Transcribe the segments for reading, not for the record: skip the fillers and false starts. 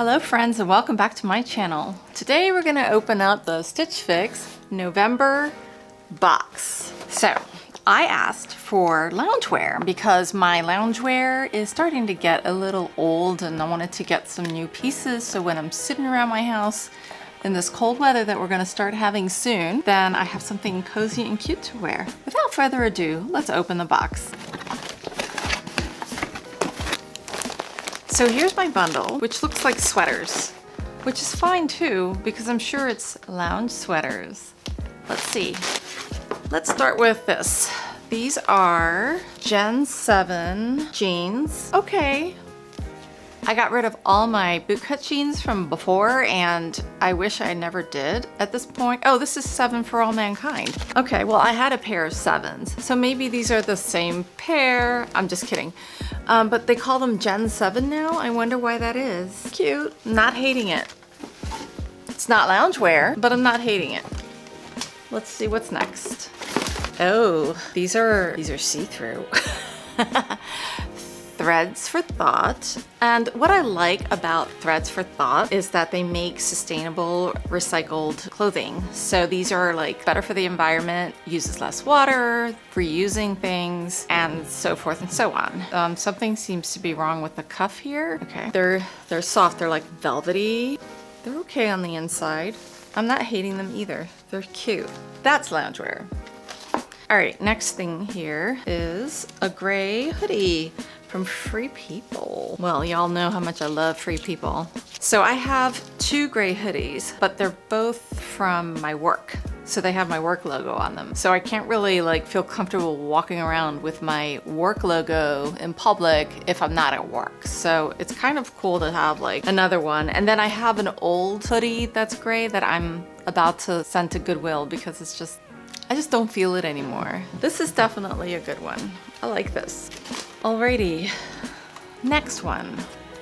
Hello friends and welcome back to my channel. Today we're going to open up the Stitch Fix November box. So I asked for loungewear because my loungewear is starting to get a little old and I wanted to get some new pieces so when I'm sitting around my house in this cold weather that we're going to start having soon, then I have something cozy and cute to wear. Without further ado, let's open the box. So here's my bundle, which looks like sweaters, which is fine too, because I'm sure it's lounge sweaters. Let's see. Let's start with this. These are Gen 7 jeans. Okay. I got rid of all my bootcut jeans from before and I wish I never did at this point. Oh, this is 7 for all mankind. Okay, well I had a pair of 7s, so maybe these are the same pair. I'm just kidding. But they call them Gen 7 now. I wonder why that is. Cute. Not hating it. It's not loungewear, but I'm not hating it. Let's see what's next. Oh, these are see-through. Threads for Thought. And what I like about Threads for Thought is that they make sustainable recycled clothing. So these are like better for the environment, uses less water, reusing things, and so forth and so on. Something seems to be wrong with the cuff here. Okay, they're soft, they're like velvety. They're okay on the inside. I'm not hating them either. They're cute. That's loungewear. All right, next thing here is a gray hoodie from Free People. Well, y'all know how much I love Free People. So I have 2 gray hoodies, but they're both from my work. So they have my work logo on them. So I can't really like feel comfortable walking around with my work logo in public if I'm not at work. So it's kind of cool to have like another one. And then I have an old hoodie that's gray that I'm about to send to Goodwill because it's just, I just don't feel it anymore. This is definitely a good one. I like this. Alrighty, next one.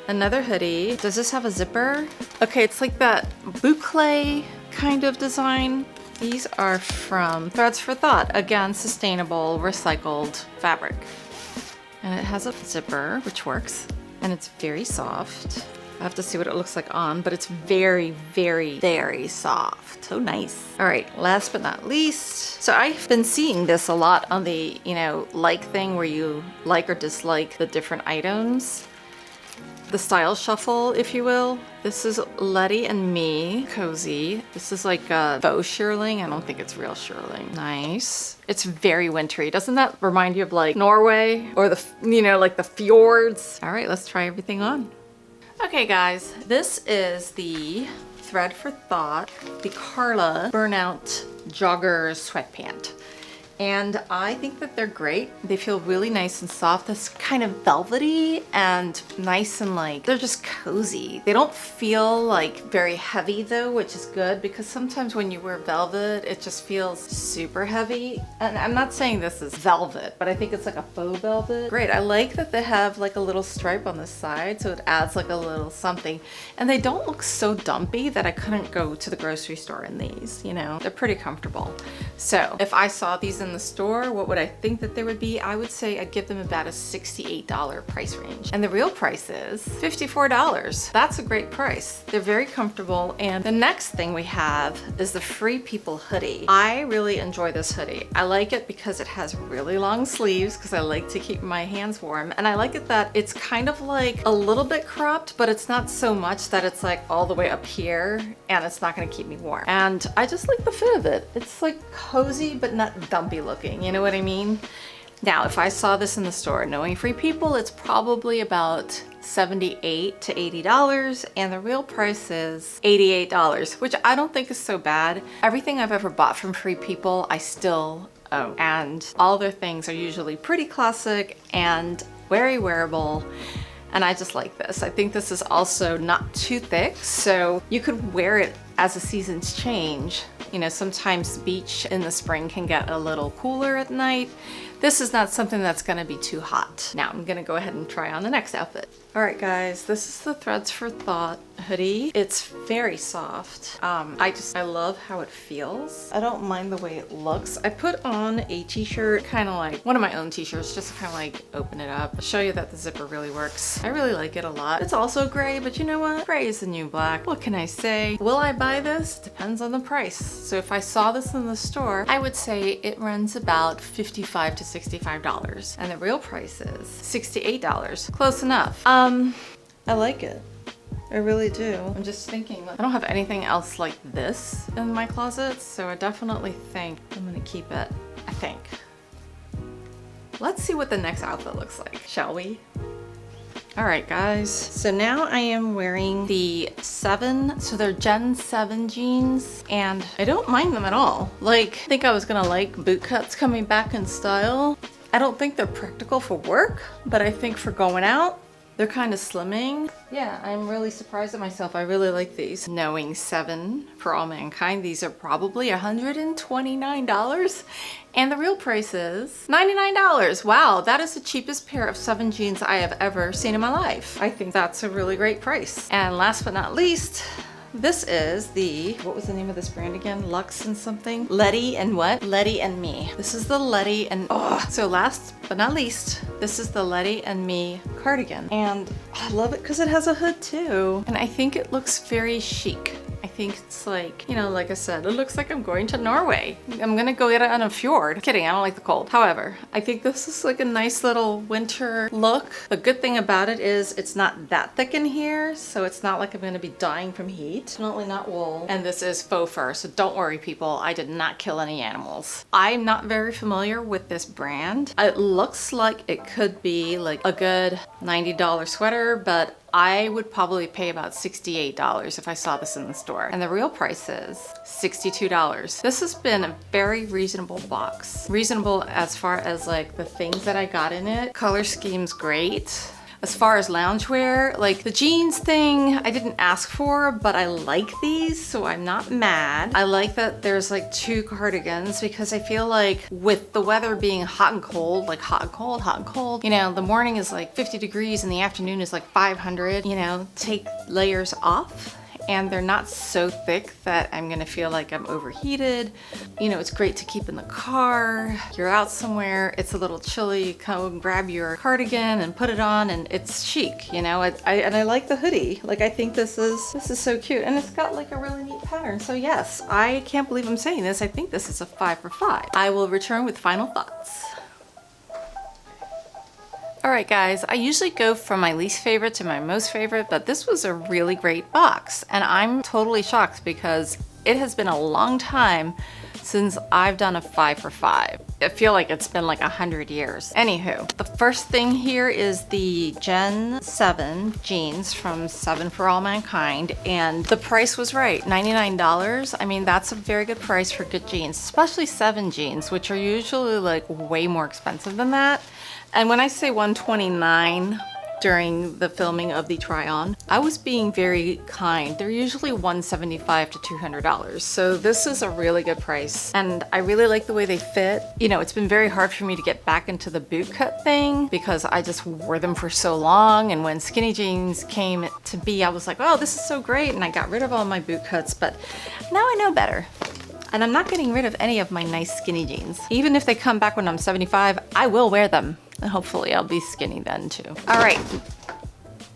Another hoodie. Does this have a zipper? Okay, it's like that boucle kind of design. These are from Threads for Thought. Again, sustainable, recycled fabric. And it has a zipper, which works. And it's very soft. I have to see what it looks like on, but it's very, very, very soft. So nice. All right, last but not least. So I've been seeing this a lot on the, like thing where you like or dislike the different items. The style shuffle, if you will. This is Letty and Me cozy. This is like a faux shearling. I don't think it's real shearling. Nice. It's very wintry. Doesn't that remind you of like Norway or the, like the fjords? All right, let's try everything on. Okay guys, this is the Thread for Thought, the Carla Burnout Jogger Sweatpant. And I think that they're great. They feel really nice and soft. It's kind of velvety and nice and like, they're just cozy. They don't feel like very heavy though, which is good because sometimes when you wear velvet, it just feels super heavy. And I'm not saying this is velvet, but I think it's like a faux velvet. Great, I like that they have like a little stripe on the side, so it adds like a little something. And they don't look so dumpy that I couldn't go to the grocery store in these, They're pretty comfortable. So if I saw these in the store, what would I think that they would be? I would say I'd give them about a $68 price range. And the real price is $54. That's a great price. They're very comfortable. And the next thing we have is the Free People hoodie. I really enjoy this hoodie. I like it because it has really long sleeves because I like to keep my hands warm. And I like it that it's kind of like a little bit cropped, but it's not so much that it's like all the way up here and it's not gonna keep me warm. And I just like the fit of it. It's like cozy, but not dumpy looking, you know what I mean? Now, if I saw this in the store, knowing Free People, it's probably about $78 to $80, and the real price is $88, which I don't think is so bad. Everything I've ever bought from Free People, I still own, and all their things are usually pretty classic and very wearable. And I just like this. I think this is also not too thick, so you could wear it as the seasons change, you know, sometimes beach in the spring can get a little cooler at night. This is not something that's gonna be too hot. Now I'm gonna go ahead and try on the next outfit. All right guys, this is the Threads for Thought hoodie. It's very soft. I love how it feels. I don't mind the way it looks. I put on a t-shirt, kind of like one of my own t-shirts, just to kind of like open it up, show you that the zipper really works. I really like it a lot. It's also gray, but you know what? Gray is the new black. What can I say? Will I buy this? Depends on the price. So if I saw this in the store, I would say it runs about $55 to $65. And the real price is $68. Close enough. I like it. I really do. I'm just thinking, like, I don't have anything else like this in my closet, so I definitely think I'm gonna keep it, I think. Let's see what the next outfit looks like, shall we? All right, guys. So now I am wearing the 7, so they're Gen 7 jeans, and I don't mind them at all. Like, I think I was gonna like boot cuts coming back in style. I don't think they're practical for work, but I think for going out, they're kind of slimming. Yeah, I'm really surprised at myself. I really like these. Knowing 7 for All Mankind, these are probably $129. And the real price is $99. Wow, that is the cheapest pair of 7 jeans I have ever seen in my life. I think that's a really great price. And last but not least, this is the, what was the name of this brand again? Lux and something? Letty and what? Letty and Me. This is the Letty and, so last but not least, this is the Letty and Me cardigan. And I love it because it has a hood too. And I think it looks very chic. I think it's like, you know, like I said, it looks like I'm going to Norway. I'm gonna go get it on a fjord. Kidding, I don't like the cold. However, I think this is like a nice little winter look. The good thing about it is it's not that thick in here, so it's not like I'm gonna be dying from heat. Definitely not wool. And this is faux fur, so don't worry people, I did not kill any animals. I'm not very familiar with this brand. It looks like it could be like a good $90 sweater, but I would probably pay about $68 if I saw this in the store. And the real price is $62. This has been a very reasonable box. Reasonable as far as like the things that I got in it. Color scheme's great. As far as loungewear, like the jeans thing, I didn't ask for, but I like these, so I'm not mad. I like that there's like 2 cardigans because I feel like with the weather being hot and cold, like hot and cold, hot and cold, you know, the morning is like 50 degrees and the afternoon is like 500, you know, take layers off. And they're not so thick that I'm gonna feel like I'm overheated. You know, it's great to keep in the car. You're out somewhere, it's a little chilly, come grab your cardigan and put it on and it's chic, you know? And I like the hoodie. Like, I think this is so cute. And it's got like a really neat pattern. So yes, I can't believe I'm saying this. I think this is a 5 for 5. I will return with final thoughts. All right guys, I usually go from my least favorite to my most favorite, but this was a really great box and I'm totally shocked because it has been a long time since I've done a 5 for 5. I feel like it's been like 100 years. Anywho, the first thing here is the Gen 7 jeans from 7 for All Mankind, and the price was right, $99. I mean, that's a very good price for good jeans, especially 7 jeans, which are usually like way more expensive than that. And when I say $129 during the filming of the try-on, I was being very kind. They're usually $175 to $200. So this is a really good price. And I really like the way they fit. You know, it's been very hard for me to get back into the boot cut thing because I just wore them for so long. And when skinny jeans came to be, I was like, oh, this is so great. And I got rid of all my boot cuts, but now I know better. And I'm not getting rid of any of my nice skinny jeans. Even if they come back when I'm 75, I will wear them. And hopefully I'll be skinny then too. All right,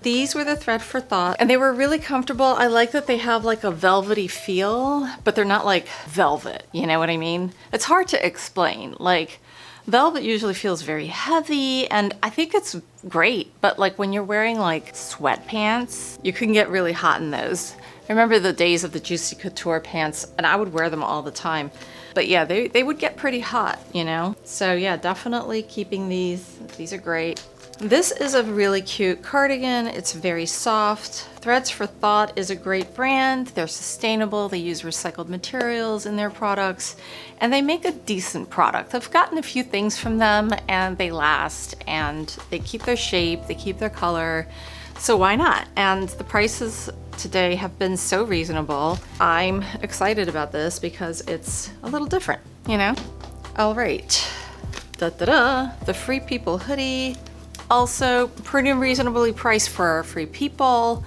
these were the Thread for Thought and they were really comfortable. I like that they have like a velvety feel, but they're not like velvet, you know what I mean? It's hard to explain. Like velvet usually feels very heavy and I think it's great, but like when you're wearing like sweatpants, you can get really hot in those. I remember the days of the Juicy Couture pants and I would wear them all the time. But yeah, they would get pretty hot, you know? So yeah, definitely keeping these. These are great. This is a really cute cardigan. It's very soft. Threads for Thought is a great brand. They're sustainable. They use recycled materials in their products and they make a decent product. I've gotten a few things from them and they last and they keep their shape, they keep their color. So why not? And the price is today have been so reasonable. I'm excited about this because it's a little different, you know? All right, the Free People hoodie. Also pretty reasonably priced for Free People.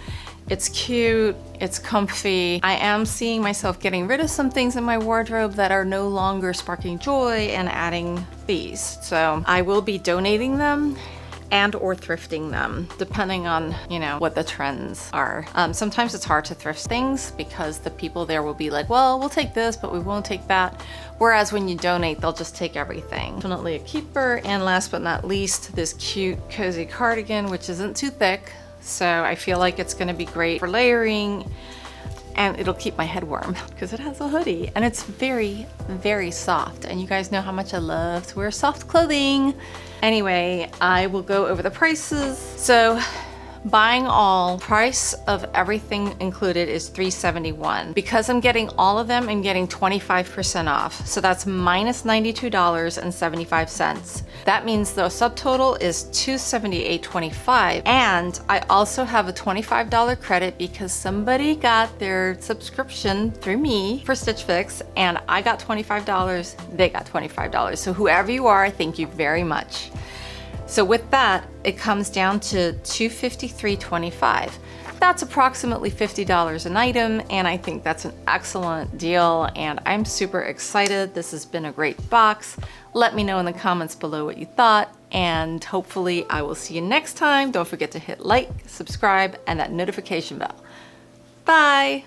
It's cute, it's comfy. I am seeing myself getting rid of some things in my wardrobe that are no longer sparking joy and adding these. So I will be donating them and or thrifting them, depending on, you know, what the trends are. Sometimes it's hard to thrift things because the people there will be like, well, we'll take this, but we won't take that. Whereas when you donate, they'll just take everything. Definitely a keeper. And last but not least, this cute cozy cardigan, which isn't too thick. So I feel like it's gonna be great for layering, and it'll keep my head warm because it has a hoodie and it's very, very soft. And you guys know how much I love to wear soft clothing. Anyway, I will go over the prices. So buying all, price of everything included is $371. Because I'm getting all of them, I'm getting 25% off. So that's minus $92.75. That means the subtotal is $278.25. And I also have a $25 credit because somebody got their subscription through me for Stitch Fix, and I got $25, they got $25. So whoever you are, thank you very much. So with that, it comes down to $253.25. That's approximately $50 an item, and I think that's an excellent deal, and I'm super excited. This has been a great box. Let me know in the comments below what you thought, and hopefully I will see you next time. Don't forget to hit like, subscribe, and that notification bell. Bye!